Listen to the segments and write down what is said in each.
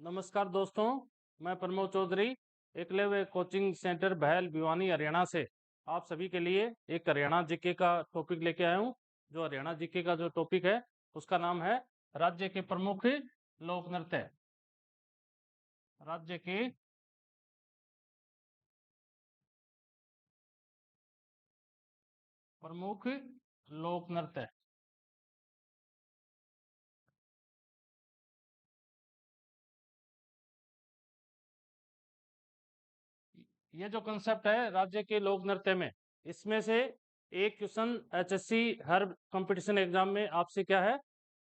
नमस्कार दोस्तों, मैं प्रमोद चौधरी एकलव्य कोचिंग सेंटर बहल भिवानी हरियाणा से आप सभी के लिए एक हरियाणा जीके का टॉपिक लेके आया हूँ। जो हरियाणा जीके का जो टॉपिक है उसका नाम है राज्य के प्रमुख लोक नृत्य। राज्य के प्रमुख लोक नृत्य। ये जो कंसेप्ट है राज्य के लोक नृत्य में, इसमें से एक क्वेश्चन एचएससी हर कंपटीशन एग्जाम में आपसे क्या है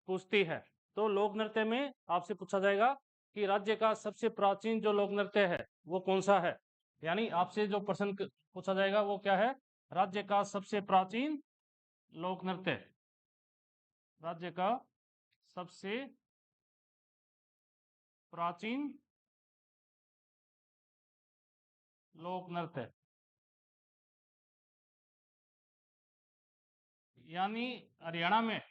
पूछती है। तो लोक नृत्य में आपसे पूछा जाएगा कि राज्य का सबसे प्राचीन जो लोक नृत्य है वो कौन सा है। यानी आपसे जो प्रश्न पूछा जाएगा वो क्या है, राज्य का सबसे प्राचीन लोक नृत्य। राज्य का सबसे प्राचीन लोक नृत्य। यानी हरियाणा में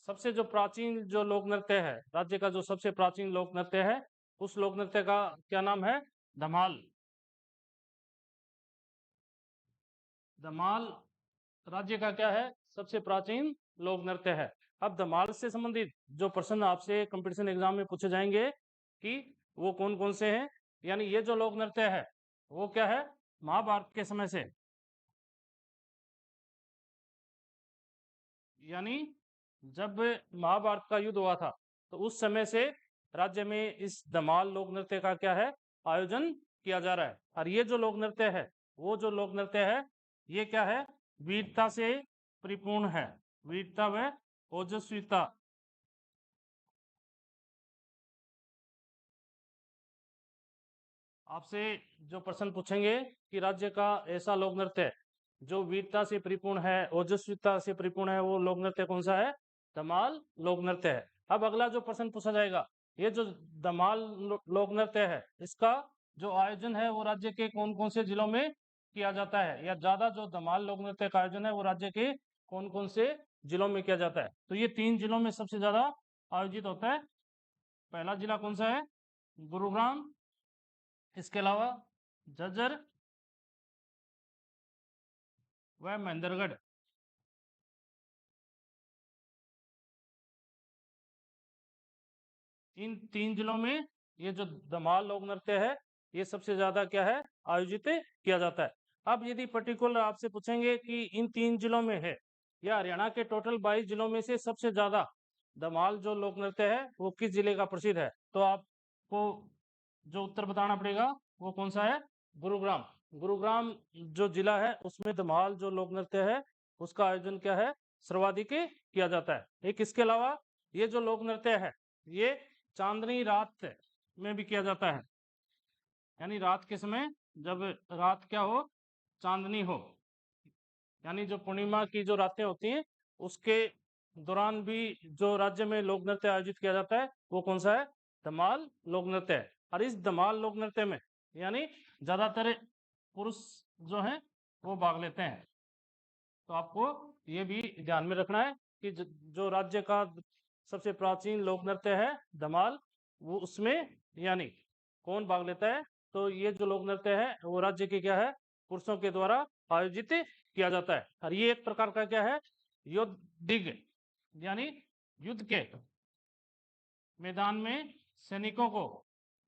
सबसे जो प्राचीन जो लोक नृत्य है, राज्य का जो सबसे प्राचीन लोक नृत्य है, उस लोक नृत्य का क्या नाम है? धमाल। धमाल राज्य का क्या है? सबसे प्राचीन लोक नृत्य है। अब धमाल से संबंधित जो प्रश्न आपसे कंपटीशन एग्जाम में पूछे जाएंगे कि वो कौन कौन से हैं। यानी ये जो लोक नृत्य है वो क्या है, महाभारत के समय से, यानी जब महाभारत का युद्ध हुआ था तो उस समय से राज्य में इस धमाल लोक नृत्य का क्या है, आयोजन किया जा रहा है। और ये जो लोक नृत्य है, वो जो लोक नृत्य है ये क्या है, वीरता से परिपूर्ण है। वीरता व ओजस्विता। आपसे जो प्रश्न पूछेंगे कि राज्य का ऐसा लोक नृत्य जो वीरता से परिपूर्ण है, ओजस्विता से परिपूर्ण है, वो लोक नृत्य कौन सा है? धमाल लोक नृत्य है। अब अगला जो प्रश्न पूछा जाएगा, ये जो धमाल लोक नृत्य है इसका जो आयोजन है वो राज्य के कौन कौन से जिलों में किया जाता है, या ज्यादा जो धमाल लोक नृत्य का आयोजन है वो राज्य के कौन कौन से जिलों में किया जाता है? तो ये 3 जिलों में सबसे ज्यादा आयोजित होता है। पहला जिला कौन सा है? गुरुग्राम। इसके अलावा झज्जर व महेंद्रगढ़। इन 3 जिलों में ये जो धमाल लोक नृत्य है ये सबसे ज्यादा क्या है, आयोजित किया जाता है। अब यदि पर्टिकुलर आपसे पूछेंगे कि इन 3 जिलों में है या हरियाणा के टोटल 22 जिलों में से सबसे ज्यादा धमाल जो लोक नृत्य है वो किस जिले का प्रसिद्ध है, तो आपको जो उत्तर बताना पड़ेगा वो कौन सा है? गुरुग्राम। गुरुग्राम जो जिला है उसमें धमाल जो लोक नृत्य है उसका आयोजन क्या है, सर्वाधिक किया जाता है। एक इसके अलावा ये जो लोक नृत्य है ये चांदनी रात में भी किया जाता है। यानी रात के समय, जब रात क्या हो, चांदनी हो, यानी जो पूर्णिमा की जो रातें होती हैं उसके दौरान भी जो राज्य में लोक नृत्य आयोजित किया जाता है वो कौन सा है? धमाल लोक नृत्य है। और इस धमाल लोक नृत्य में यानी ज्यादातर पुरुष जो हैं वो भाग लेते हैं। तो आपको ये भी ध्यान में रखना है कि जो राज्य का सबसे प्राचीन लोक नृत्य है धमाल, वो उसमें यानी कौन भाग लेता है? तो ये जो लोक नृत्य है वो राज्य के क्या है, पुरुषों के द्वारा आयोजित किया जाता है। और ये एक प्रकार का क्या है, युद्ध, यानी युद्ध के मैदान में सैनिकों को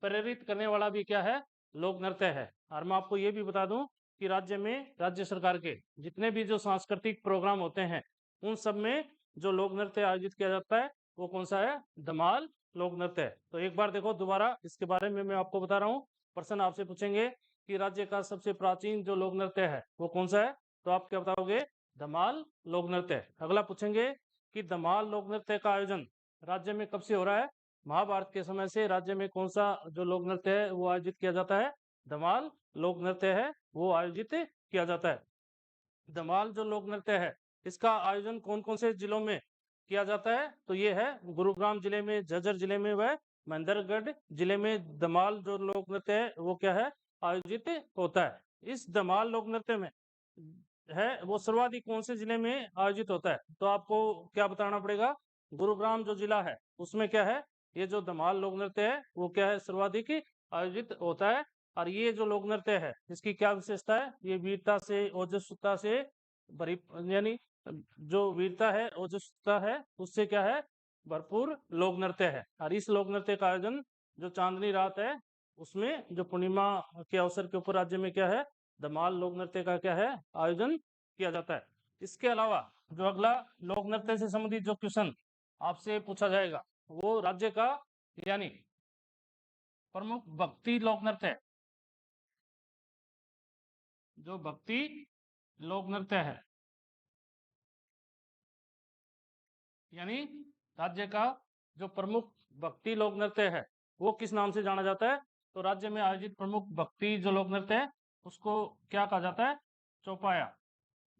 प्रेरित करने वाला भी क्या है, लोक नृत्य है। और मैं आपको ये भी बता दूं कि राज्य में राज्य सरकार के जितने भी जो सांस्कृतिक प्रोग्राम होते हैं उन सब में जो लोक नृत्य आयोजित किया जाता है वो कौन सा है? धमाल लोक नृत्य है। तो एक बार देखो दोबारा इसके बारे में मैं आपको बता रहा हूँ। प्रश्न आपसे पूछेंगे कि राज्य का सबसे प्राचीन जो लोक नृत्य है वो कौन सा है, तो आप क्या बताओगे? धमाल लोक नृत्य। अगला पूछेंगे कि धमाल लोक नृत्य का आयोजन राज्य में कब से हो रहा है? महाभारत के समय से राज्य में कौन सा जो लोक नृत्य है वो आयोजित किया जाता है? धमाल लोक नृत्य है वो आयोजित किया जाता है। धमाल जो लोक नृत्य है इसका आयोजन कौन कौन से जिलों में किया जाता है? तो ये है गुरुग्राम जिले में, झज्जर जिले में व महेंद्रगढ़ जिले में धमाल जो लोक नृत्य है वो क्या है, आयोजित होता है। इस धमाल लोक नृत्य में है वो सर्वाधिक कौन से जिले में आयोजित होता है? तो आपको क्या बताना पड़ेगा? गुरुग्राम जो जिला है उसमें क्या है, ये जो धमाल लोक नृत्य है वो क्या है, सर्वाधिक आयोजित होता है। और ये जो लोक नृत्य है इसकी क्या विशेषता है, ये वीरता से ओजस्विता से भरी, यानी जो वीरता है ओजस्विता है उससे क्या है, भरपूर लोक नृत्य है। और इस लोक नृत्य का आयोजन जो चांदनी रात है उसमें, जो पूर्णिमा के अवसर के ऊपर राज्य में क्या है, धमाल लोक नृत्य का क्या है, आयोजन किया जाता है। इसके अलावा जो अगला लोक नृत्य से संबंधित जो क्वेश्चन आपसे पूछा जाएगा वो राज्य का यानी प्रमुख भक्ति लोक नृत्य है। जो भक्ति लोक नृत्य है यानी राज्य का जो प्रमुख भक्ति लोक नृत्य है वो किस नाम से जाना जाता है, तो राज्य में आयोजित प्रमुख भक्ति जो लोक नृत्य है उसको क्या कहा जाता है, चौपाया।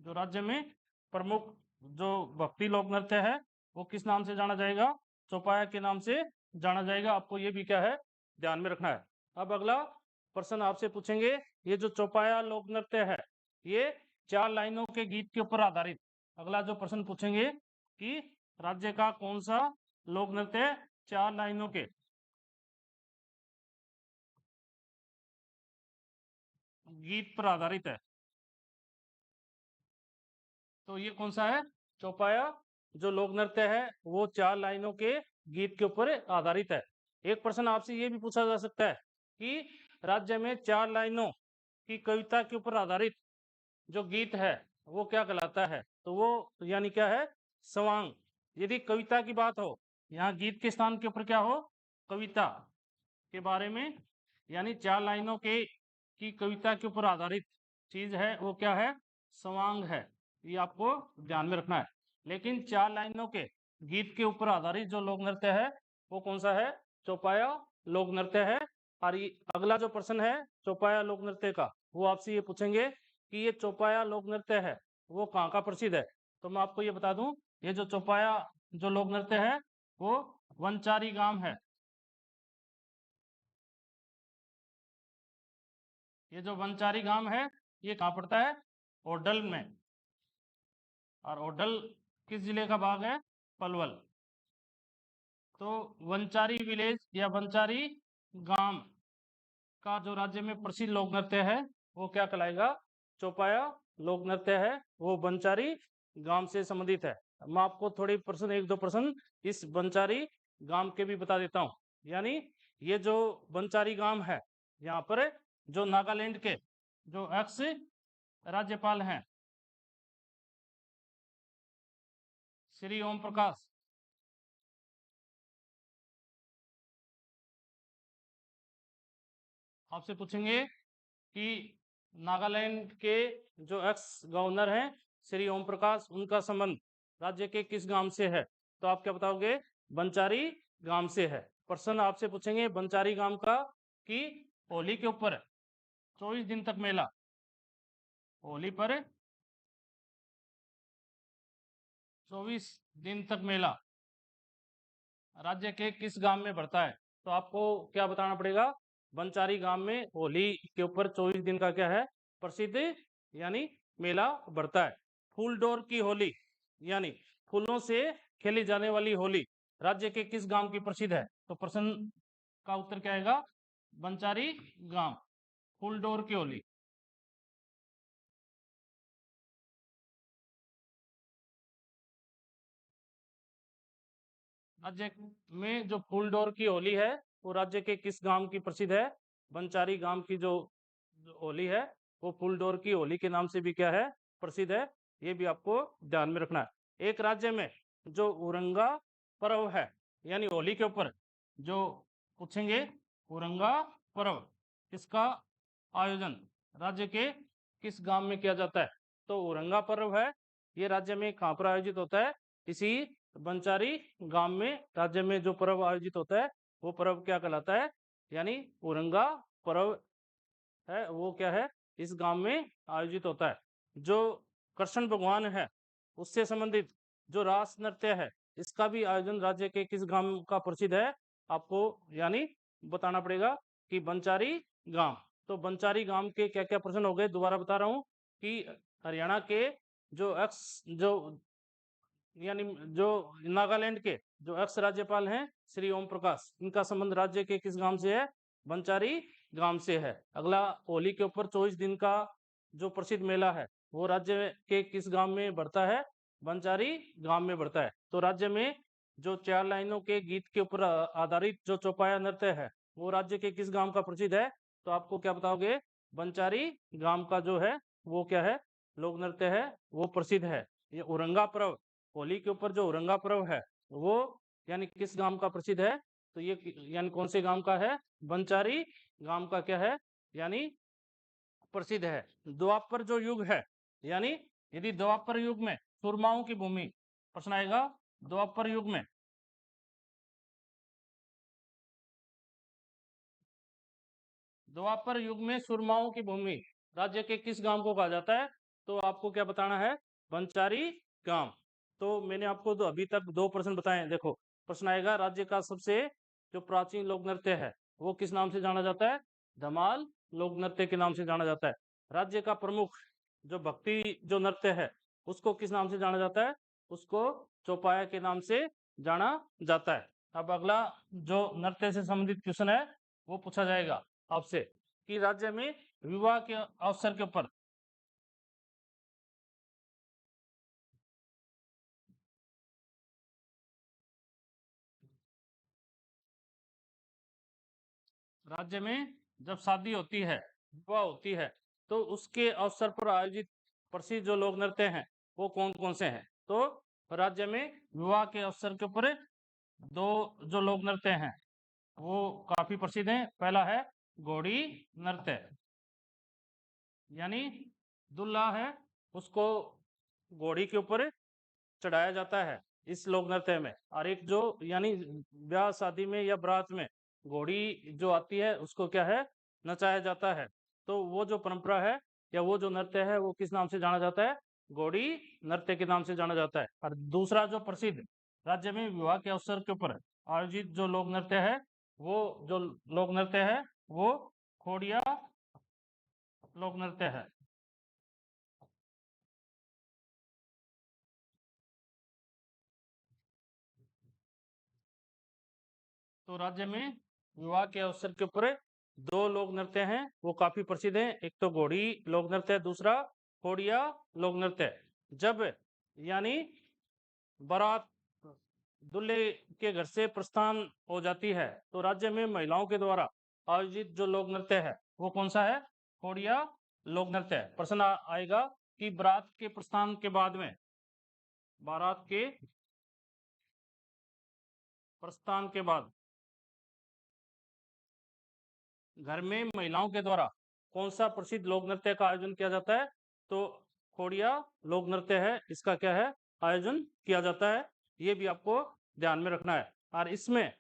जो राज्य में प्रमुख जो भक्ति लोक नृत्य है वो किस नाम से जाना जाएगा, चौपाया के नाम से जाना जाएगा। आपको ये भी क्या है, ध्यान में रखना है। अब अगला प्रश्न आपसे पूछेंगे, ये जो चौपाया लोक नृत्य है ये 4 लाइनों के गीत के ऊपर आधारित। अगला जो प्रश्न पूछेंगे कि राज्य का कौन सा लोक नृत्य 4 लाइनों के गीत पर आधारित है, तो ये कौन सा है, चौपाया जो लोक नृत्य है वो 4 लाइनों के गीत के ऊपर आधारित है। एक प्रश्न आपसे ये भी पूछा जा सकता है कि राज्य में 4 लाइनों की कविता के ऊपर आधारित जो गीत है वो क्या कहलाता है, तो वो यानी क्या है, सवांग। यदि कविता की बात हो, यहाँ गीत के स्थान के ऊपर क्या हो, कविता के बारे में, यानी 4 लाइनों के की कविता के ऊपर आधारित चीज है वो क्या है, सवांग है। ये आपको ध्यान में रखना है। लेकिन 4 लाइनों के गीत के ऊपर आधारित जो लोक नृत्य है वो कौन सा है, चौपाया लोक नृत्य है। और ये अगला जो प्रश्न है चौपाया लोक नृत्य का, वो आपसे ये पूछेंगे कि ये चौपाया लोक नृत्य है वो कहाँ का प्रसिद्ध है। तो मैं आपको ये बता दूं, ये जो चौपाया जो लोक नृत्य है वो वंचारी गांव है। ये जो वंचारी गांव है ये कहाँ पड़ता है, ओडल में। और ओडल किस जिले का भाग है, पलवल। तो वंचारी विलेज या वंचारी गांव का जो राज्य में प्रसिद्ध लोक नृत्य है वो क्या कहलाएगा, चौपाया लोक नृत्य है, वो बंचारी गांव से संबंधित है। मैं आपको थोड़े प्रश्न, 1-2 प्रश्न इस बंचारी गांव के भी बता देता हूँ। यानी ये जो बंचारी गांव है यहाँ पर जो नागालैंड के जो एक्स राज्यपाल हैं श्री ओम प्रकाश, आपसे पूछेंगे कि नागालैंड के जो एक्स गवर्नर हैं श्री ओम प्रकाश, उनका संबंध राज्य के किस गांव से है, तो आप क्या बताओगे, बंचारी गांव से है। प्रश्न आपसे पूछेंगे बंचारी गांव का कि होली के ऊपर 24 दिन तक मेला, होली पर 24 दिन तक मेला राज्य के किस गांव में बढ़ता है, तो आपको क्या बताना पड़ेगा, बंचारी गांव में होली के ऊपर 24 दिन का क्या है, प्रसिद्ध यानी मेला बढ़ता है। फूलडोर की होली यानी फूलों से खेली जाने वाली होली राज्य के किस गांव की प्रसिद्ध है, तो प्रश्न का उत्तर क्या आएगा, बंचारी गांव, फूलडोर की होली। राज्य में जो फूलडोर की होली है वो राज्य के किस गांव की प्रसिद्ध है, बंचारी गांव की जो होली है वो फूलडोर की होली के नाम से भी क्या है, प्रसिद्ध है। ये भी आपको ध्यान में रखना है। एक राज्य में जो उरंगा पर्व है यानी होली के ऊपर जो पूछेंगे, उरंगा पर्व इसका आयोजन राज्य के किस गांव में किया जाता है, तो उरंगा पर्व है ये राज्य में कहाँ पर आयोजित होता है, इसी बंचारी गांव में राज्य में जो पर्व आयोजित होता है वो पर्व क्या कहलाता है, यानी उरंगा पर्व है वो क्या है, इस गांव में आयोजित होता है। जो कृष्ण भगवान है उससे संबंधित जो रास नृत्य है इसका भी आयोजन राज्य के किस गांव का प्रसिद्ध है, आपको यानी बताना पड़ेगा कि बंचारी गांव। तो बंचारी गांव के क्या क्या प्रश्न हो गए, दोबारा बता रहा हूं कि हरियाणा के जो एक्स जो यानी जो नागालैंड के जो एक्स राज्यपाल हैं श्री ओम प्रकाश, इनका संबंध राज्य के किस गांव से है? बंचारी गांव से है। अगला, होली के ऊपर 24 दिन का जो प्रसिद्ध मेला है वो राज्य के किस गांव में बढ़ता है? बंचारी गांव में बढ़ता है। तो राज्य में जो 4 लाइनों के गीत के ऊपर आधारित जो चौपाया नृत्य है वो राज्य के किस गांव का प्रसिद्ध है? तो आपको क्या बताओगे? बंचारी गांव का जो है वो क्या है? लोक नृत्य है, वो प्रसिद्ध है। ये उरंगा पर्व, होली के ऊपर जो उरंगा पर्व है वो यानी किस गांव का प्रसिद्ध है? तो ये यानी कौन से गांव का है? बंचारी गांव का क्या है? यानी प्रसिद्ध है। द्वापर जो युग है, यानी यदि द्वापर युग में सुरमाओं की भूमि, प्रश्न आएगा द्वापर युग में, द्वापर युग में सुरमाओं की भूमि राज्य के किस गांव को कहा जाता है? तो आपको क्या बताना है? बंचारी गांव। तो मैंने आपको तो अभी तक 2 प्रश्न बताए हैं। देखो, प्रश्न आएगा राज्य का सबसे जो प्राचीन लोक नृत्य है वो किस नाम से जाना जाता है? धमाल लोक नृत्य के नाम से जाना जाता है। राज्य का प्रमुख जो भक्ति जो नृत्य है उसको किस नाम से जाना जाता है? उसको चौपाया के नाम से जाना जाता है। अब अगला जो नृत्य से संबंधित क्वेश्चन है वो पूछा जाएगा आपसे कि राज्य में विवाह के अवसर के ऊपर राज्य में जब शादी होती है, विवाह होती है, तो उसके अवसर पर आयोजित प्रसिद्ध जो लोक नृत्य हैं वो कौन कौन से हैं? तो राज्य में विवाह के अवसर के ऊपर 2 जो लोक नृत्य हैं वो काफी प्रसिद्ध हैं। पहला है घोड़ी नृत्य, यानी दूल्हा है उसको घोड़ी के ऊपर चढ़ाया जाता है इस लोक नृत्य में। और एक जो यानी ब्याह शादी में या बारात में घोड़ी जो आती है उसको क्या है? नचाया जाता है। तो वो जो परंपरा है या वो जो नृत्य है वो किस नाम से जाना जाता है? घोड़ी नृत्य के नाम से जाना जाता है। और दूसरा जो प्रसिद्ध राज्य में विवाह के अवसर के ऊपर आयोजित जो लोक नृत्य है वो जो लोक नृत्य है वो खोड़िया लोक नृत्य है। तो राज्य में विवाह के अवसर के ऊपर 2 लोक नृत्य हैं वो काफी प्रसिद्ध हैं। एक तो घोड़ी लोक नृत्य है, दूसरा खोड़िया लोक नृत्य है। जब यानी बारात दूल्हे के घर से प्रस्थान हो जाती है तो राज्य में महिलाओं के द्वारा आयोजित जो लोक नृत्य है वो कौन सा है? खोड़िया लोक नृत्य है। प्रश्न आएगा कि बारात के प्रस्थान के बाद में, बारात के प्रस्थान के बाद घर में महिलाओं के द्वारा कौन सा प्रसिद्ध लोक नृत्य का आयोजन किया जाता है? तो खोड़िया लोक नृत्य है, इसका क्या है? आयोजन किया जाता है। ये भी आपको ध्यान में रखना है। और इसमें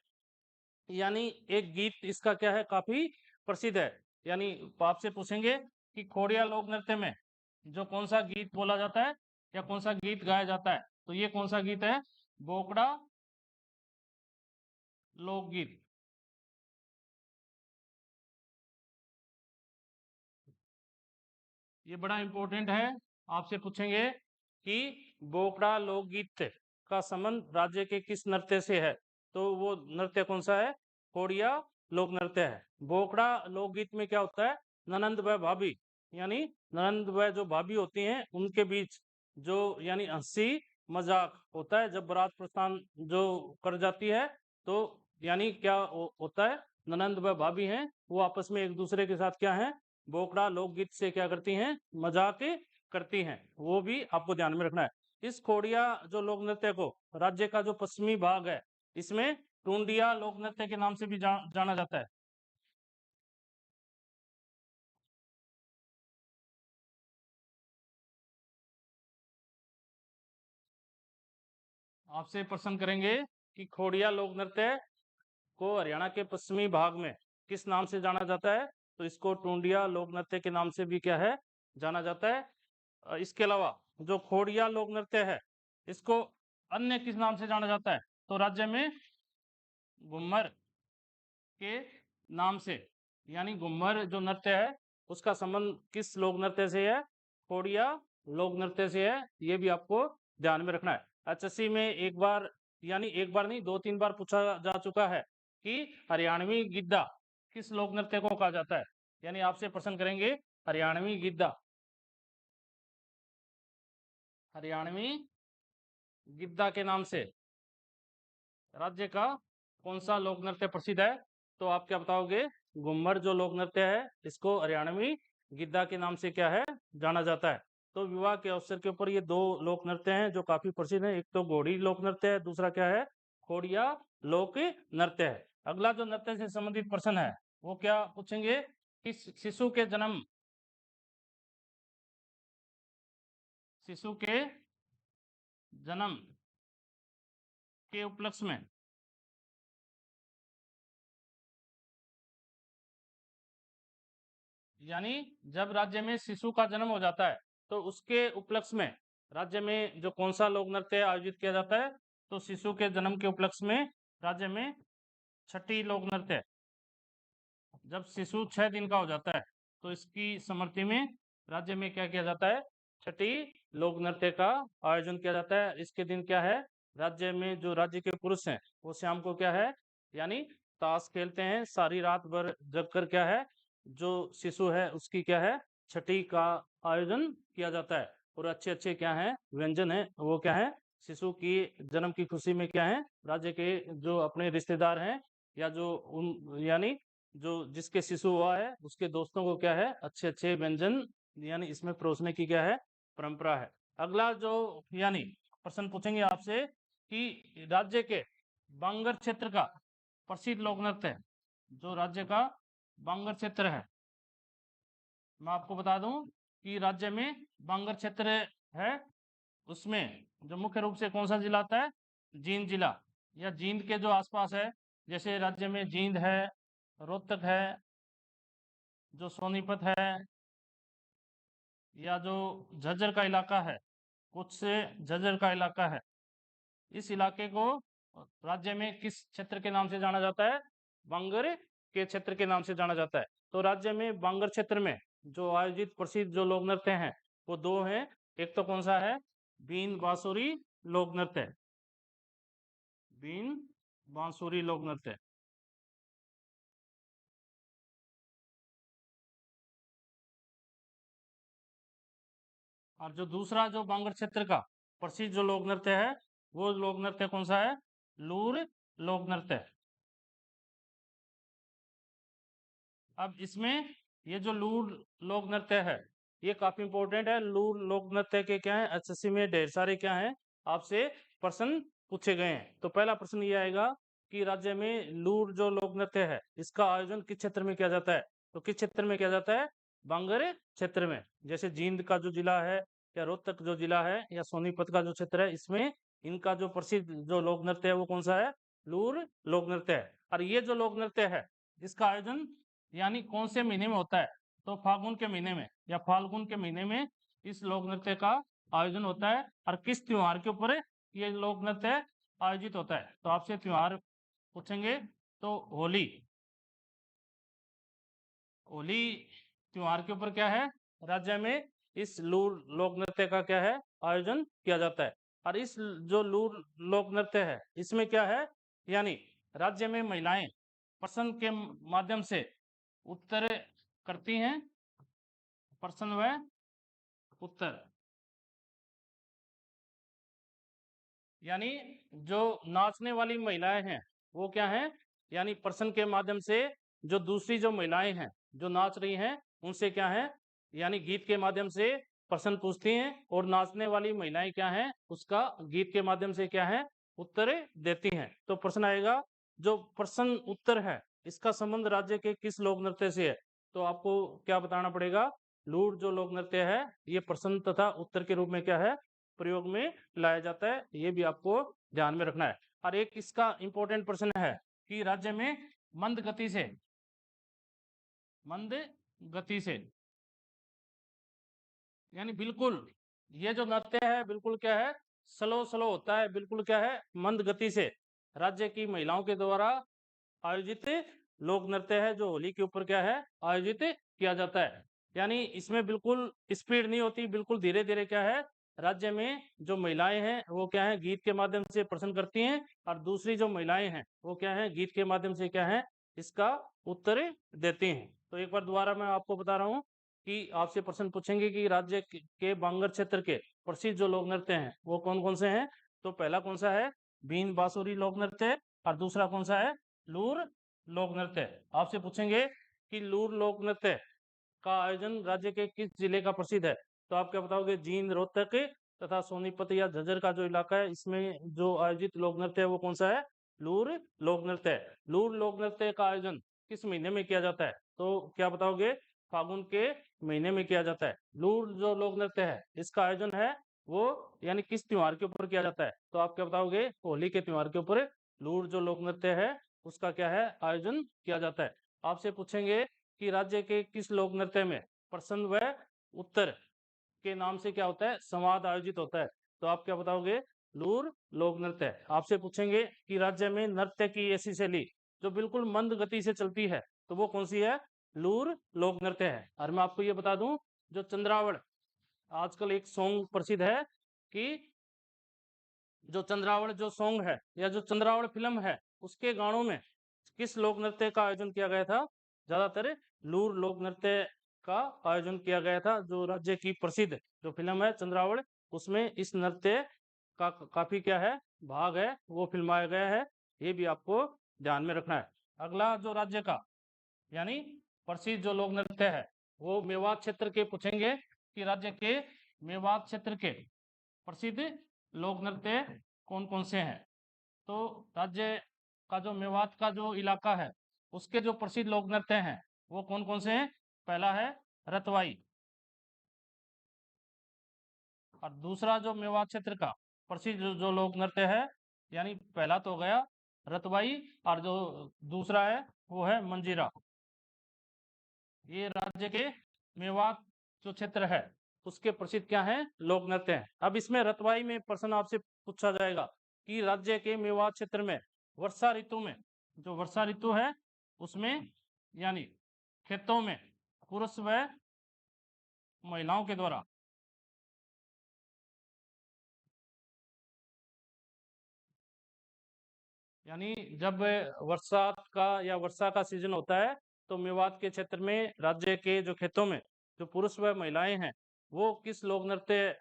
यानी एक गीत इसका क्या है? काफी प्रसिद्ध है। यानी आपसे पूछेंगे कि खोड़िया लोक नृत्य में जो कौन सा गीत बोला जाता है या कौन सा गीत गाया जाता है? तो ये कौन सा गीत है? बोकड़ा लोकगीत। ये बड़ा इंपॉर्टेंट है। आपसे पूछेंगे कि बोकड़ा लोकगीत का संबंध राज्य के किस नृत्य से है? तो वो नृत्य कौन सा है? खोड़िया लोक नृत्य है। बोकड़ा लोकगीत में क्या होता है? ननंद व भाभी, यानी ननंद व जो भाभी होती हैं उनके बीच जो यानी हंसी मजाक होता है। जब बारात प्रस्थान जो कर जाती है तो यानी क्या होता है? ननंद व भाभी हैं वो आपस में एक दूसरे के साथ क्या है? बोकड़ा लोकगीत से क्या करती हैं? मजाक करती हैं। वो भी आपको ध्यान में रखना है। इस खोड़िया जो लोक नृत्य को राज्य का जो पश्चिमी भाग है इसमें टूंडिया लोक नृत्य के नाम से भी जाना जाता है। आपसे प्रश्न करेंगे कि खोड़िया लोक नृत्य को हरियाणा के पश्चिमी भाग में किस नाम से जाना जाता है? तो इसको टूंडिया लोक नृत्य के नाम से भी क्या है? जाना जाता है। इसके अलावा जो खोड़िया लोक नृत्य है इसको अन्य किस नाम से जाना जाता है? तो राज्य में घुम्मर के नाम से, यानी घुम्मर जो नृत्य है उसका संबंध किस लोक नृत्य से है? खोड़िया लोक नृत्य से है। ये भी आपको ध्यान में रखना है। HSC में एक बार, यानी एक बार नहीं 2-3 बार पूछा जा चुका है कि हरियाणवी गिद्धा किस लोक नृत्य को कहा जाता है। यानी आपसे प्रश्न करेंगे हरियाणवी गिद्धा, हरियाणवी गिद्धा के नाम से राज्य का कौन सा लोक नृत्य प्रसिद्ध है? तो आप क्या बताओगे? घूमर जो लोक नृत्य है इसको हरियाणवी गिद्धा के नाम से क्या है जाना जाता है। तो विवाह के अवसर के ऊपर ये दो लोक नृत्य हैं जो काफी प्रसिद्ध है। एक तो घोड़ी लोक नृत्य है, दूसरा क्या है? खोड़िया लोक नृत्य है। अगला जो नृत्य से संबंधित प्रश्न है वो क्या पूछेंगे कि शिशु के जन्म, शिशु के जन्म के उपलक्ष्य में, यानी जब राज्य में शिशु का जन्म हो जाता है तो उसके उपलक्ष्य में राज्य में जो कौन सा लोक नृत्य आयोजित किया जाता है? तो शिशु के जन्म के उपलक्ष्य में राज्य में छठी लोक नृत्य, जब शिशु 6 दिन का हो जाता है तो इसकी स्मृति में राज्य में क्या किया जाता है? छठी लोक नृत्य का आयोजन किया जाता है। इसके दिन क्या है? राज्य में जो राज्य के पुरुष हैं वो शाम को क्या है, यानी ताश खेलते हैं, सारी रात भर जगकर क्या है, जो शिशु है उसकी क्या है, छठी का आयोजन किया जाता है। और अच्छे अच्छे क्या है व्यंजन है वो क्या है, शिशु की जन्म की खुशी में क्या है, राज्य के जो अपने रिश्तेदार हैं या जो उन, यानी जो जिसके शिशु हुआ है उसके दोस्तों को क्या है, अच्छे अच्छे व्यंजन यानी इसमें परोसने की क्या है, परंपरा है। अगला जो यानी प्रश्न पूछेंगे आपसे कि राज्य के बांगर क्षेत्र का प्रसिद्ध लोक नृत्य है, जो राज्य का बांगर क्षेत्र है, मैं आपको बता दूं कि राज्य में बांगर क्षेत्र है, उसमें जो मुख्य रूप से कौन सा जिला आता है? जींद जिला या जींद के जो आसपास है, जैसे राज्य में जींद है, रोहतक है, जो सोनीपत है, या जो झज्जर का इलाका है, कुछ से झज्जर का इलाका है, इस इलाके को राज्य में किस क्षेत्र के नाम से जाना जाता है? बांगर के क्षेत्र के नाम से जाना जाता है। तो राज्य में बांगर क्षेत्र में जो आयोजित प्रसिद्ध जो लोक नृत्य हैं वो दो हैं। एक तो कौन सा है? बीन बांसुरी लोक नृत्य, बीन बांसुरी लोक नृत्य। और जो दूसरा जो बांगर क्षेत्र का प्रसिद्ध जो लोक नृत्य है वो लोक नृत्य कौन सा है? लूर लोक नृत्य। अब इसमें ये जो लूर लोक नृत्य है ये काफी इंपॉर्टेंट है। लूर लोक नृत्य के क्या है, एसएससी में ढेर सारे क्या है आपसे प्रश्न पूछे गए हैं। तो पहला प्रश्न ये आएगा कि राज्य में लूर जो लोक नृत्य है इसका आयोजन किस क्षेत्र में किया जाता है? तो किस क्षेत्र में किया जाता है? बांगर क्षेत्र में। जैसे जींद का जो जिला है या रोहतक जो जिला है या सोनीपत का जो क्षेत्र है, इसमें इनका जो प्रसिद्ध जो लोक नृत्य है वो कौन सा है? लूर लोक नृत्य है। और ये जो लोक नृत्य है इसका आयोजन यानी कौन से महीने में होता है? तो फागुन के महीने में या फाल्गुन के महीने में इस लोक नृत्य का आयोजन होता है। और किस त्योहार के ऊपर ये लोक नृत्य आयोजित होता है? तो आपसे त्योहार पूछेंगे तो होली, होली त्योहार के ऊपर क्या है, राज्य में इस लूर लोक नृत्य का क्या है, आयोजन किया जाता है। और इस जो लूर लोक नृत्य है इसमें क्या है, यानी राज्य में महिलाएं प्रसन्न के माध्यम से उत्तर करती हैं, प्रश्न व उत्तर, यानी जो नाचने वाली महिलाएं हैं वो क्या है, यानी प्रश्न के माध्यम से जो दूसरी जो महिलाएं हैं जो नाच रही हैं उनसे क्या है, यानी गीत के माध्यम से प्रश्न पूछती हैं और नाचने वाली महिलाएं क्या हैं उसका गीत के माध्यम से क्या है, उत्तर देती हैं। तो प्रश्न आएगा जो प्रश्न उत्तर है इसका संबंध राज्य के किस लोक नृत्य से है? तो आपको क्या बताना पड़ेगा? लूर जो लोक नृत्य है ये प्रश्न तथा उत्तर के रूप में क्या है, प्रयोग में लाया जाता है। ये भी आपको ध्यान में रखना है। और एक इसका इंपॉर्टेंट प्रश्न है कि राज्य में मंद गति से, मंद गति से यानी बिल्कुल ये जो नृत्य है बिल्कुल क्या है, स्लो स्लो होता है, बिल्कुल क्या है, मंद गति से राज्य की महिलाओं के द्वारा आयोजित लोक नृत्य है जो होली के ऊपर क्या है, आयोजित किया जाता है। यानी इसमें बिल्कुल स्पीड नहीं होती, बिल्कुल धीरे धीरे क्या है राज्य में जो महिलाएं हैं वो क्या है, गीत के माध्यम से प्रश्न करती हैं, और दूसरी जो महिलाएं हैं वो क्या है, गीत के माध्यम से क्या है, इसका उत्तर देती हैं। तो एक बार दोबारा मैं आपको बता रहा हूँ कि आपसे प्रश्न पूछेंगे कि राज्य के बांगर क्षेत्र के प्रसिद्ध जो लोक नृत्य हैं वो कौन कौन से हैं। तो पहला कौन सा है, बीन बांसुरी लोक नृत्य, और दूसरा कौन सा है, लूर लोक नृत्य। आपसे पूछेंगे कि लूर लोक नृत्य का आयोजन राज्य के किस जिले का प्रसिद्ध है। तो आप क्या बताओगे, जींद, रोहतक तथा सोनीपत या झज्जर का जो इलाका है इसमें जो आयोजित लोक नृत्य है वो कौन सा है, लूर लोक नृत्य है। लूर लोक नृत्य का आयोजन किस महीने में किया जाता है। तो क्या बताओगे, फागुन के महीने में किया जाता है। लूर जो लोक नृत्य है इसका आयोजन है वो यानी किस त्योहार के ऊपर किया जाता है। तो आप क्या बताओगे, होली के त्योहार के ऊपर लूर जो लोक नृत्य है उसका क्या है, आयोजन किया जाता है। आपसे पूछेंगे कि राज्य के किस लोक नृत्य में प्रश्न व उत्तर के नाम से क्या होता है, संवाद आयोजित होता है। तो आप क्या बताओगे, लूर लोक नृत्य। आपसे पूछेंगे कि राज्य में नृत्य की ऐसी शैली जो बिल्कुल मंद गति से चलती है तो वो कौन सी है, लूर लोक नृत्य है। और मैं आपको ये बता दूं, जो चंद्रावण आजकल एक सॉन्ग प्रसिद्ध है कि जो चंद्रावण जो सॉन्ग है या जो चंद्रावण फिल्म है उसके गानों में किस लोक नृत्य का आयोजन किया गया था, ज्यादातर लूर लोक नृत्य का आयोजन किया गया था। जो राज्य की प्रसिद्ध जो फिल्म है चंद्रावण, उसमें इस नृत्य का काफी क्या है, भाग है वो फिल्माया गया है। ये भी आपको ध्यान में रखना है। अगला जो राज्य का यानी प्रसिद्ध जो लोक नृत्य है वो मेवात क्षेत्र के पूछेंगे कि राज्य के मेवात क्षेत्र के प्रसिद्ध लोक नृत्य कौन कौन से हैं। तो राज्य का जो मेवात का जो इलाका है उसके जो प्रसिद्ध लोक नृत्य हैं वो कौन कौन से हैं। पहला है रतवाई, और दूसरा जो मेवात क्षेत्र का प्रसिद्ध जो लोक नृत्य है, यानी पहला तो हो गया रतवाई, और जो दूसरा है वो है मंजीरा। ये राज्य के मेवात जो क्षेत्र है उसके प्रसिद्ध क्या है, लोक नृत्य हैं। अब इसमें रतवाई में प्रश्न आपसे पूछा जाएगा कि राज्य के मेवात क्षेत्र में वर्षा ऋतु में, जो वर्षा ऋतु है उसमें यानी खेतों में पुरुष व महिलाओं के द्वारा यानी जब वर्षा का या वर्षा का सीजन होता है तो मेवात के क्षेत्र में राज्य के जो खेतों में जो पुरुष व महिलाएं हैं वो किस लोक नृत्य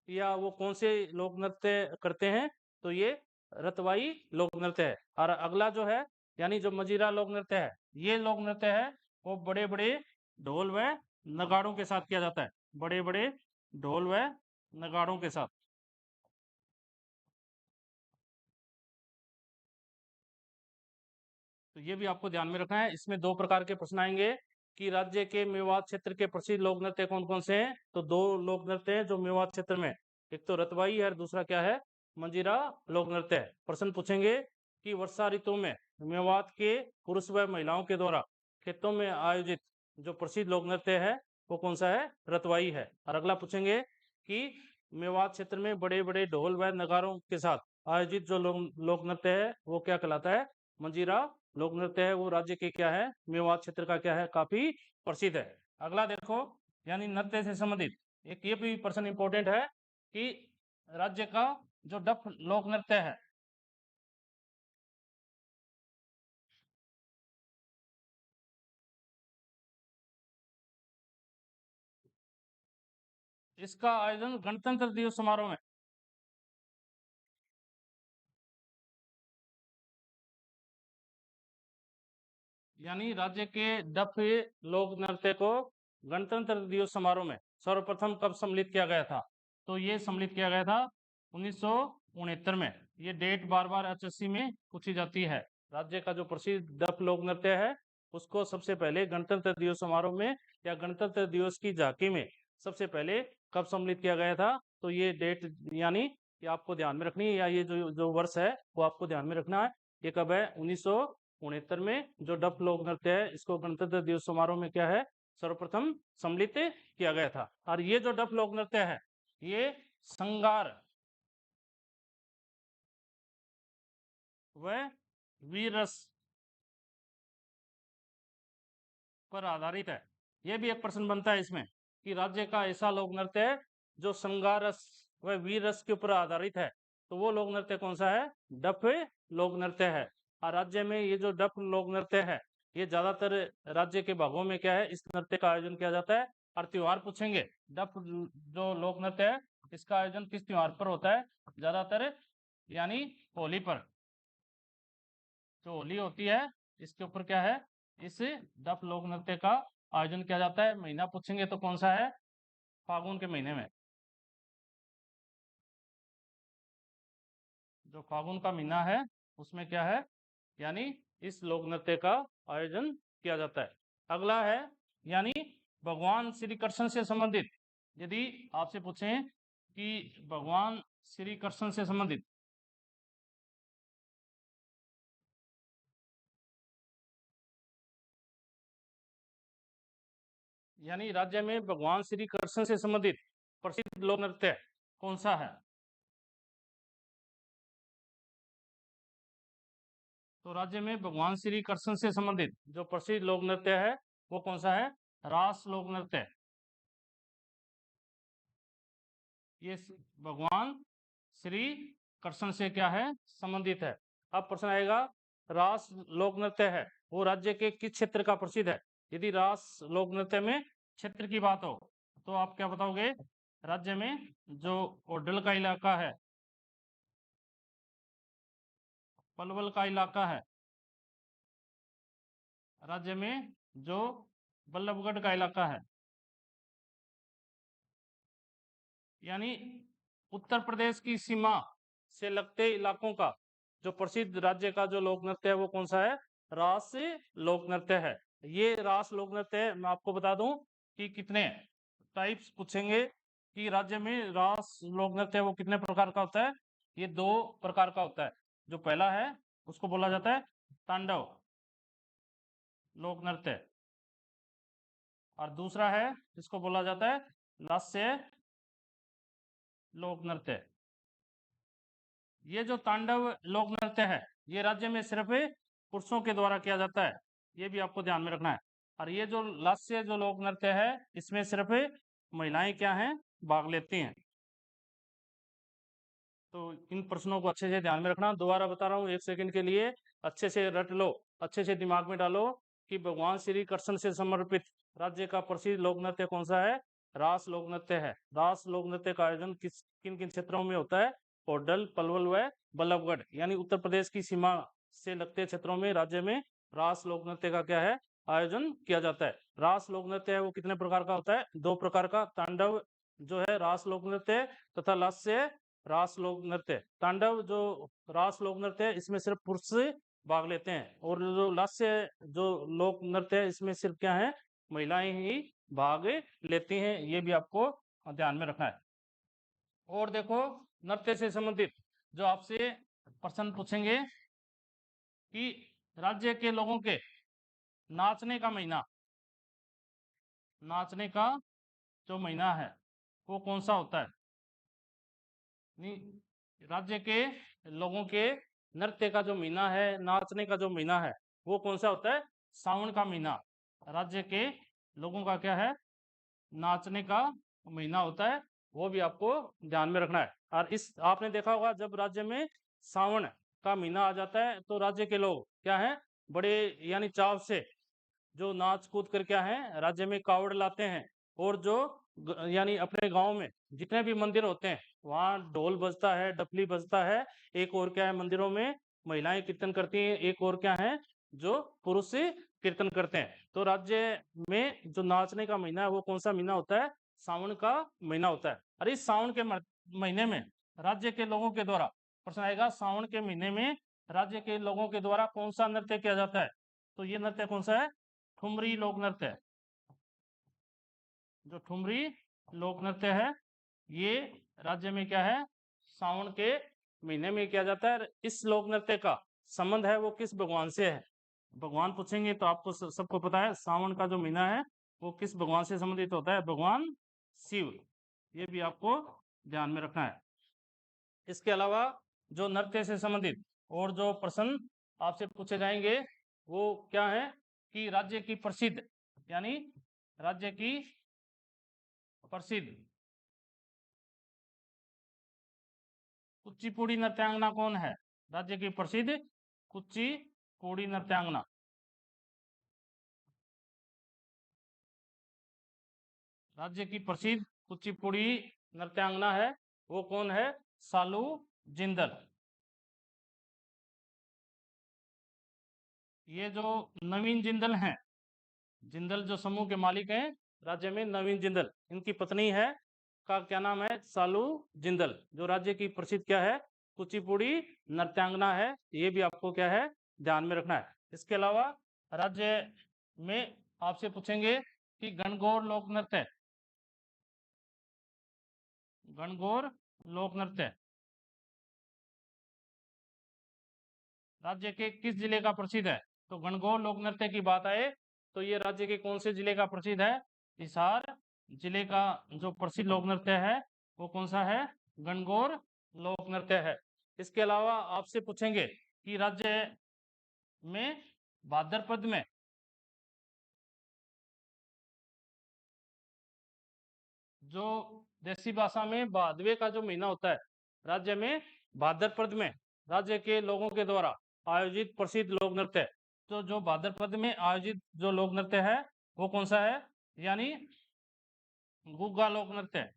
या वो कौन से लोक नृत्य करते हैं। तो ये रतवाई लोक नृत्य है। और अगला जो है यानी जो मजीरा लोक नृत्य है, ये लोक नृत्य है वो बड़े बड़े ढोल व नगाड़ों के साथ किया जाता है, बड़े बड़े ढोल व नगाड़ों के साथ। तो ये भी आपको ध्यान में रखना है। इसमें दो प्रकार के प्रश्न आएंगे कि राज्य के मेवात क्षेत्र के प्रसिद्ध लोक नृत्य कौन कौन से हैं। तो दो लोक नृत्य हैं जो मेवात क्षेत्र में, एक तो रतवाई है और दूसरा क्या है, मंजीरा लोक नृत्य है। प्रश्न पूछेंगे कि वर्षा ऋतु में मेवात के पुरुष व महिलाओं के द्वारा खेतों में आयोजित जो प्रसिद्ध लोक नृत्य है वो कौन सा है, रतवाई है। और अगला पूछेंगे कि मेवात क्षेत्र में बड़े बड़े ढोल व नगारों के साथ आयोजित जो लोक नृत्य है वो क्या कहलाता है, मंजीरा लोक नृत्य है। वो राज्य के क्या है, मेवात क्षेत्र का क्या है, काफी प्रसिद्ध है। अगला देखो, यानी नृत्य से संबंधित एक ये भी प्रश्न इंपॉर्टेंट है कि राज्य का जो डफ लोक नृत्य है इसका आयोजन गणतंत्र दिवस समारोह में, यानी राज्य के डफ लोक नृत्य को गणतंत्र दिवस समारोह में सर्वप्रथम कब सम्मिलित किया गया था। तो ये सम्मिलित किया गया था 1969 में। ये डेट बार बार एचएससी में पूछी जाती है। राज्य का जो प्रसिद्ध डफ लोक नृत्य है उसको सबसे पहले गणतंत्र दिवस समारोह में या गणतंत्र दिवस की झांकी में सबसे पहले कब सम्मिलित किया गया था। तो ये डेट यानी ये आपको ध्यान में रखनी है, या ये जो जो वर्ष है वो आपको ध्यान में रखना है। ये कब है, 1969 में जो डफ लोक नृत्य है इसको गणतंत्र दिवस समारोह में क्या है, सर्वप्रथम सम्मिलित किया गया था। और ये जो डफ लोक नृत्य है ये संगार व वीर रस पर आधारित है। यह भी एक प्रश्न बनता है इसमें कि राज्य का ऐसा लोक नृत्य है जो श्रृंगार रस व वीर रस के ऊपर आधारित है, तो वो लोक नृत्य कौन सा है? डफ लोक नृत्य है। और राज्य में ये जो डफ लोक नृत्य है, ये ज्यादातर राज्य के भागों में क्या है, इस नृत्य का आयोजन किया जाता है। और त्योहार पूछेंगे, डफ जो लोक नृत्य है, इसका आयोजन किस त्योहार पर होता है? ज्यादातर यानी होली पर। जो होली होती है, इसके ऊपर क्या है, इस डफ लोक नृत्य का आयोजन किया जाता है। महीना पूछेंगे तो कौन सा है? फागुन के महीने में। जो फागुन का महीना है, उसमें क्या है, यानी इस लोक नृत्य का आयोजन किया जाता है। अगला है यानी भगवान श्री कृष्ण से संबंधित, यदि आपसे पूछें कि भगवान श्री कृष्ण से संबंधित, यानी राज्य में भगवान श्री कृष्ण से संबंधित प्रसिद्ध लोक नृत्य कौन सा है? तो राज्य में भगवान श्री कृष्ण से संबंधित जो प्रसिद्ध लोक नृत्य है, वो कौन सा है? रास लोक नृत्य। ये भगवान श्री कृष्ण से क्या है? संबंधित है। अब प्रश्न आएगा, रास लोक नृत्य है वो राज्य के किस क्षेत्र का प्रसिद्ध है? यदि रास लोक नृत्य में क्षेत्र की बात हो, तो आप क्या बताओगे? राज्य में जो ओडल का इलाका है, पलवल का इलाका है, राज्य में जो बल्लभगढ़ का इलाका है, यानी उत्तर प्रदेश की सीमा से लगते इलाकों का जो प्रसिद्ध राज्य का जो लोक नृत्य है, वो कौन सा है? रास लोक नृत्य है। ये रास लोक नृत्य है। मैं आपको बता दूं कि कितने टाइप्स पूछेंगे कि राज्य में रास लोक नृत्य वो कितने प्रकार का होता है। ये 2 प्रकार का होता है। जो पहला है उसको बोला जाता है तांडव लोक नृत्य, और दूसरा है जिसको बोला जाता है लास्य लोक नृत्य। ये जो तांडव लोक नृत्य है, ये राज्य में सिर्फ पुरुषों के द्वारा किया जाता है, ये भी आपको ध्यान में रखना है। और ये जो लास्य जो लोक नृत्य है, इसमें सिर्फ महिलाएं क्या हैं? भाग लेती हैं। तो इन प्रश्नों को अच्छे से ध्यान में रखना। दोबारा बता रहा हूँ, 1 सेकंड के लिए अच्छे से रट लो, अच्छे से दिमाग में डालो कि भगवान श्री कृष्ण से समर्पित राज्य का प्रसिद्ध लोक नृत्य कौन सा है? रास लोक नृत्य है। रास लोक नृत्य का आयोजन किन किन क्षेत्रों में होता है? होडल, पलवल व बल्लभगढ़, यानी उत्तर प्रदेश की सीमा से लगते क्षेत्रों में राज्य में रास लोक नृत्य का क्या है? आयोजन किया जाता है। रास लोक नृत्य है वो कितने प्रकार का होता है? 2 प्रकार का, तांडव जो है रास लोक नृत्य तथा लास्य रास लोक नृत्य। तांडव जो रास लोक नृत्य है, इसमें सिर्फ पुरुष भाग लेते हैं, और जो लास्य जो लोक नृत्य है, इसमें सिर्फ क्या है? महिलाएं ही भाग लेती हैं। ये भी आपको ध्यान में रखना है। और देखो, नृत्य से संबंधित जो आपसे प्रश्न पूछेंगे कि राज्य के लोगों के नाचने का महीना, नाचने का जो महीना है वो कौन सा होता है? राज्य के लोगों के नृत्य का जो महीना है, नाचने का जो महीना है, वो कौन सा होता है? सावन का महीना राज्य के लोगों का क्या है? नाचने का महीना होता है। वो भी आपको ध्यान में रखना है। और इस आपने देखा होगा, जब राज्य में सावन का महीना आ जाता है, तो राज्य के लोग क्या है? बड़े यानी चाव से जो नाच कूद कर क्या है? राज्य में कावड़ लाते हैं। और जो यानी अपने गांव में जितने भी मंदिर होते हैं, वहाँ ढोल बजता है, डफली बजता है। एक और क्या है? मंदिरों में महिलाएं कीर्तन करती हैं, एक और क्या है? जो पुरुष कीर्तन करते हैं। तो राज्य में जो नाचने का महीना है वो कौन सा महीना होता है? सावन का महीना होता है। और इस सावन के महीने में राज्य के लोगों के द्वारा, प्रश्न आएगा, सावन के महीने में राज्य के लोगों के द्वारा कौन सा नृत्य किया जाता है? तो ये नृत्य कौन सा है? ठुमरी लोक नृत्य। जो ठुमरी लोक नृत्य है, ये राज्य में क्या है? सावन के महीने में किया जाता है। इस लोक नृत्य का संबंध है वो किस भगवान से है? भगवान पूछेंगे तो आपको सबको पता है, सावन का जो महीना है वो किस भगवान से संबंधित होता है? भगवान शिव। ये भी आपको ध्यान में रखना है। इसके अलावा जो नृत्य से संबंधित और जो प्रश्न आपसे पूछे जाएंगे वो क्या है कि राज्य की प्रसिद्ध, यानी राज्य की प्रसिद्ध कुचिपुड़ी नृत्यांगना कौन है? राज्य की प्रसिद्ध कुचिपुड़ी नृत्यांगना। राज्य की प्रसिद्ध कुचिपुड़ी नृत्यांगना है, वो कौन है? सालू जिंदल। ये जो नवीन जिंदल हैं, जिंदल जो समूह के मालिक हैं राज्य में, नवीन जिंदल, इनकी पत्नी है का क्या नाम है? सालू जिंदल। जो राज्य की प्रसिद्ध क्या है? कुचिपुड़ी नृत्यांगना है। ये भी आपको क्या है? ध्यान में रखना है। इसके अलावा राज्य में आपसे पूछेंगे कि गणगौर लोक नृत्य, गणगौर लोक नृत्य राज्य के किस जिले का प्रसिद्ध है? तो गणगौर लोक नृत्य की बात आए तो ये राज्य के कौन से जिले का प्रसिद्ध है? हिसार जिले का जो प्रसिद्ध लोक नृत्य है वो कौन सा है? गणगौर लोक नृत्य है। इसके अलावा आपसे पूछेंगे कि राज्य में भाद्रपद में जो देसी भाषा में भादवे का जो महीना होता है, राज्य में भाद्रपद में राज्य के लोगों के द्वारा आयोजित प्रसिद्ध लोक नृत्य, तो जो भाद्रपद में आयोजित जो लोक नृत्य है वो कौन सा है? यानी गुग्गा लोक नृत्य।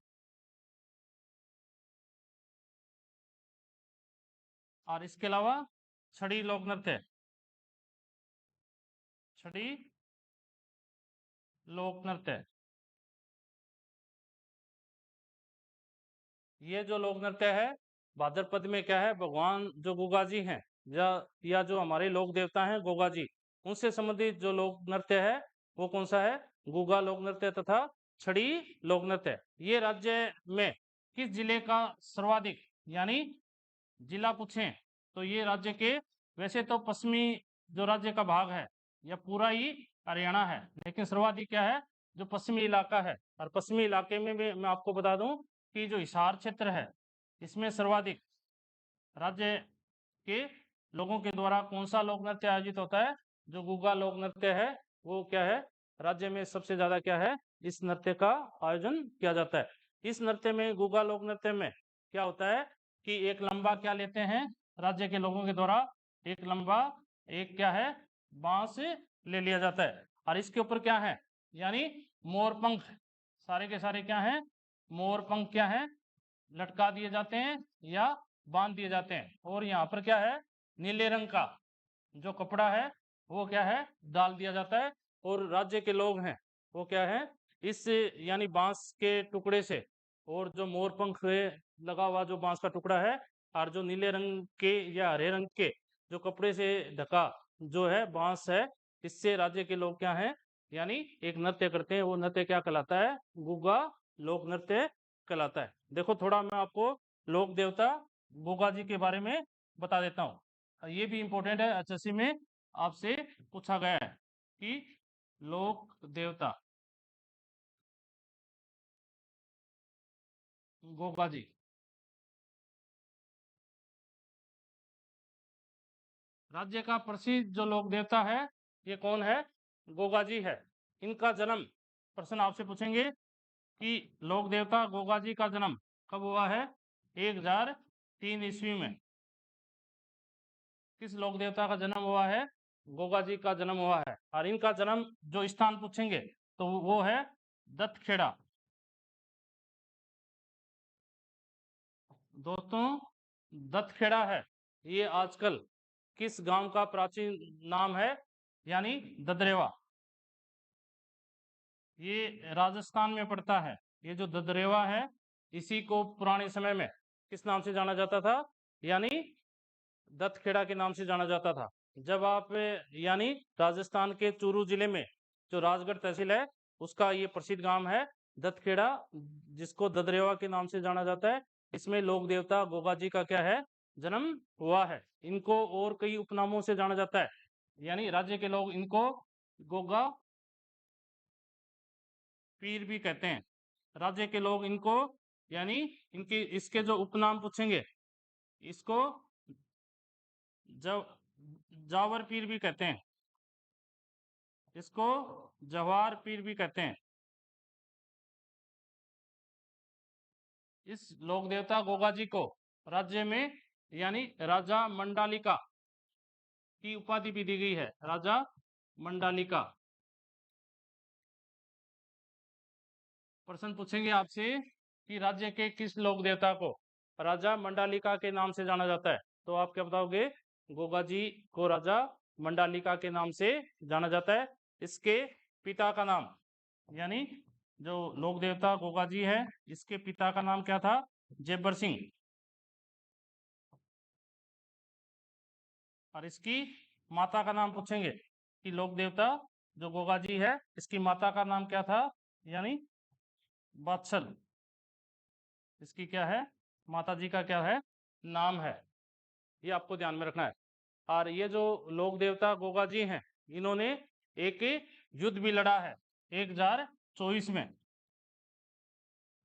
और इसके अलावा छड़ी लोक नृत्य, छड़ी लोक नृत्य, ये जो लोक नृत्य है भाद्रपद में क्या है? भगवान जो गुगा जी हैं या जो हमारे लोक देवता हैं गोगा जी, उनसे संबंधित जो लोक नृत्य है वो कौन सा है? गुगा लोक नृत्य तथा छड़ी लोक नृत्य। ये राज्य में किस जिले का सर्वाधिक, यानी जिला पूछें तो ये राज्य के, वैसे तो पश्चिमी जो राज्य का भाग है यह पूरा ही हरियाणा है, लेकिन सर्वाधिक क्या है? जो पश्चिमी इलाका है। और पश्चिमी इलाके में भी मैं आपको बता दूं कि जो हिसार क्षेत्र है इसमें सर्वाधिक राज्य के लोगों के द्वारा कौन सा लोक नृत्य आयोजित होता है? जो गुग्गा लोक नृत्य है वो क्या है? राज्य में सबसे ज्यादा क्या है? इस नृत्य का आयोजन किया जाता है। इस नृत्य में, गुग्गा लोक नृत्य में क्या होता है कि एक लंबा क्या लेते हैं राज्य के लोगों के द्वारा? एक लंबा, एक क्या है? बांस ले लिया जाता है और इसके ऊपर क्या है? यानी मोरपंख, सारे के सारे क्या है? मोरपंख क्या है? लटका दिए जाते हैं या बांध दिए जाते हैं। और यहाँ पर क्या है? नीले रंग का जो कपड़ा है वो क्या है? डाल दिया जाता है। और राज्य के लोग हैं वो क्या है? इस यानी बांस के टुकड़े से, और जो मोरपंख लगा हुआ जो बांस का टुकड़ा है और जो नीले रंग के या हरे रंग के जो कपड़े से ढका जो है बांस है, इससे राज्य के लोग क्या हैं? यानी एक नृत्य करते हैं। वो नृत्य क्या कहलाता है? गुग्गा लोक नृत्य कहलाता है। देखो थोड़ा मैं आपको लोक देवता गुग्गा जी के बारे में बता देता हूँ। ये भी इम्पोर्टेंट है, एचएससी में आपसे पूछा गया है कि लोक देवता गोगा जी। राज्य का प्रसिद्ध जो लोक देवता है ये कौन है? गोगा जी है। इनका जन्म, प्रश्न आपसे पूछेंगे कि लोक देवता गोगा जी का जन्म कब हुआ है? 1003 ईस्वी में किस लोक देवता का जन्म हुआ है? गोगा जी का जन्म हुआ है। और इनका जन्म जो स्थान पूछेंगे तो वो है दत्तखेड़ा। दोस्तों दत्तखेड़ा है, ये आजकल किस गांव का प्राचीन नाम है? यानी ददरेवा। ये राजस्थान में पड़ता है। ये जो ददरेवा है इसी को पुराने समय में किस नाम से जाना जाता था? यानी दत्तखेड़ा के नाम से जाना जाता था। जब आप यानी राजस्थान के चूरू जिले में जो राजगढ़ तहसील है उसका ये प्रसिद्ध गांव है दत्तखेड़ा, जिसको ददरेवा के नाम से जाना जाता है। इसमें लोक देवता गोगा जी का क्या है? जन्म हुआ है। इनको और कई उपनामों से जाना जाता है, यानी राज्य के लोग इनको गोगा पीर भी कहते हैं। राज्य के लोग इनको, यानी इनकी इसके जो उपनाम पूछेंगे इसको जब जावर पीर भी कहते हैं, इसको जवार पीर भी कहते हैं। इस लोक देवता गोगा जी को राज्य में यानी राजा मंडालिका की उपाधि भी दी गई है, राजा मंडालिका। प्रश्न पूछेंगे आपसे कि राज्य के किस लोक देवता को राजा मंडालिका के नाम से जाना जाता है, तो आप क्या बताओगे? गोगा जी को राजा मंडालिका के नाम से जाना जाता है। इसके पिता का नाम, यानी जो लोक देवता गोगा जी है, इसके पिता का नाम क्या था? जेबर सिंह। और इसकी माता का नाम पूछेंगे कि लोक देवता जो गोगा जी है, इसकी माता का नाम क्या था? यानी बात्सल। इसकी क्या है? माता जी का क्या है? नाम है। ये आपको ध्यान में रखना है। और ये जो लोक देवता गोगा जी हैं, इन्होंने एक युद्ध भी लड़ा है 1024 में।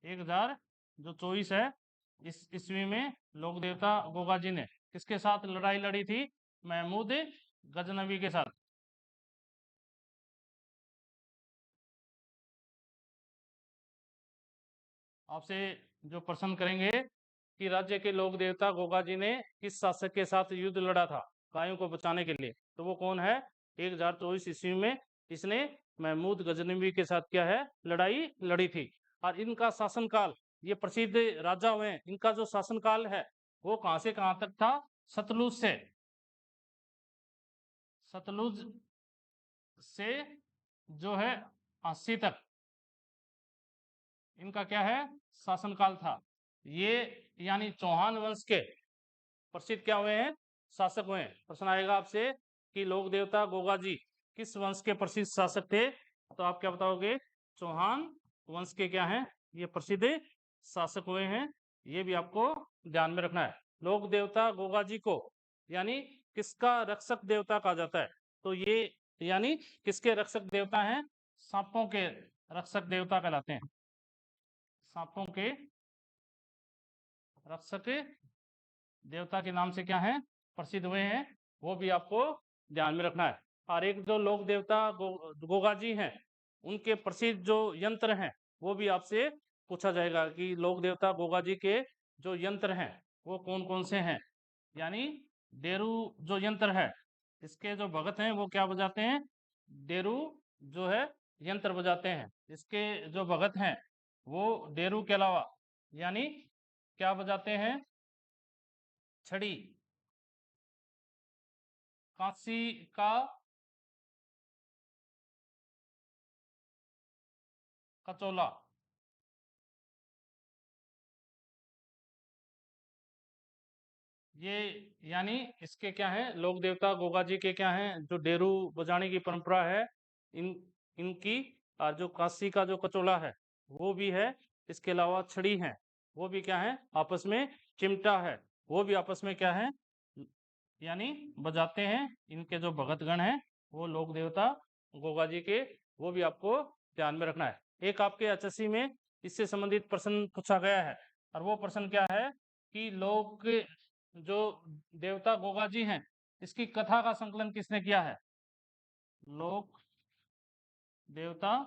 1024 है, इस ईस्वी में लोक देवता गोगा जी ने किसके साथ लड़ाई लड़ी थी? महमूद गजनवी के साथ। आपसे जो प्रश्न करेंगे कि राज्य के लोक देवता गोगा जी ने किस शासक के साथ युद्ध लड़ा था गायों को बचाने के लिए, तो वो कौन है? 1024 ईस्वी में इसने महमूद गजनवी के साथ क्या है? लड़ाई लड़ी थी। और इनका शासनकाल, ये प्रसिद्ध राजा हुए हैं, इनका जो शासनकाल है वो कहां से कहां तक था? सतलुज से, सतलुज से जो है 80 तक इनका क्या है? शासनकाल था। ये यानी चौहान वंश के प्रसिद्ध क्या हुए हैं? शासक हुए हैं। प्रश्न आएगा आपसे कि लोक देवता गोगा जी किस वंश के प्रसिद्ध शासक थे, तो आप क्या बताओगे? चौहान वंश के क्या हैं? ये प्रसिद्ध शासक हुए हैं। ये भी आपको ध्यान में रखना है। लोक देवता गोगा जी को यानी किसका रक्षक देवता कहा जाता है, तो ये यानी किसके रक्षक देवता हैं? सांपों के रक्षक देवता कहलाते हैं। सांपों के रक्षक देवता के नाम से क्या है? प्रसिद्ध हुए हैं। वो भी आपको ध्यान में रखना है। और एक जो लोक देवता गोगा जी हैं, उनके प्रसिद्ध जो यंत्र हैं वो भी आपसे पूछा जाएगा कि लोक देवता गोगा जी के जो यंत्र हैं वो कौन कौन से हैं। यानी डेरू जो यंत्र है, इसके जो भगत हैं वो क्या बजाते हैं? डेरू जो है यंत्र बजाते हैं। इसके जो भगत हैं वो डेरू के अलावा यानी क्या बजाते हैं? छड़ी, कांसी का कचोला। ये यानी इसके क्या है? लोक देवता गोगा जी के क्या है? जो डेरू बजाने की परंपरा है इन इनकी। और जो काशी का जो कचोला है वो भी है। इसके अलावा छड़ी है, वो भी क्या है? आपस में चिमटा है, वो भी आपस में क्या है? यानी बजाते हैं। इनके जो भगतगण हैं वो लोक देवता गोगा जी के, वो भी आपको ध्यान में रखना है। एक आपके एचएससी में इससे संबंधित प्रश्न पूछा गया है, और वो प्रश्न क्या है कि लोक जो देवता गोगा जी हैं, इसकी कथा का संकलन किसने किया है? लोक देवता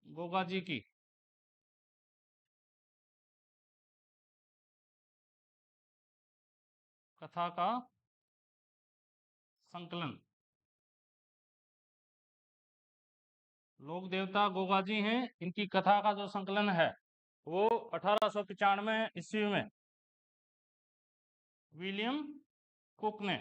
गोगा जी की कथा का संकलन, लोक देवता गोगा जी हैं, इनकी कथा का जो संकलन है वो 1895 ईस्वी में विलियम कुक ने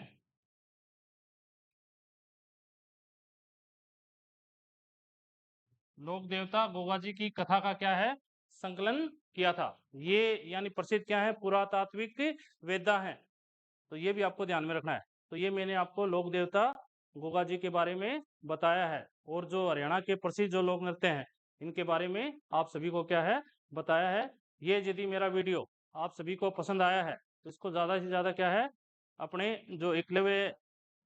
लोक देवता गोगा जी की कथा का क्या है? संकलन किया था। ये यानी प्रसिद्ध क्या है? पुरातात्विक वेदा है। तो ये भी आपको ध्यान में रखना है। तो ये मैंने आपको लोक देवता गोगा जी के बारे में बताया है। और जो हरियाणा के प्रसिद्ध जो लोक नृत्य हैं, इनके बारे में आप सभी को क्या है? बताया है। ये यदि मेरा वीडियो आप सभी को पसंद आया है तो इसको ज़्यादा से ज़्यादा क्या है? अपने जो एकलव्य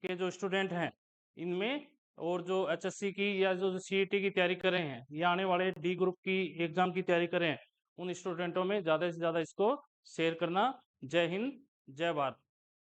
के जो स्टूडेंट हैं इनमें, और जो एचएससी की या जो सीईटी की तैयारी कर रहे हैं या आने वाले डी ग्रुप की एग्जाम की तैयारी कर रहे हैं, उन स्टूडेंटों में ज़्यादा से ज़्यादा इसको शेयर करना। जय हिंद, जय भारत।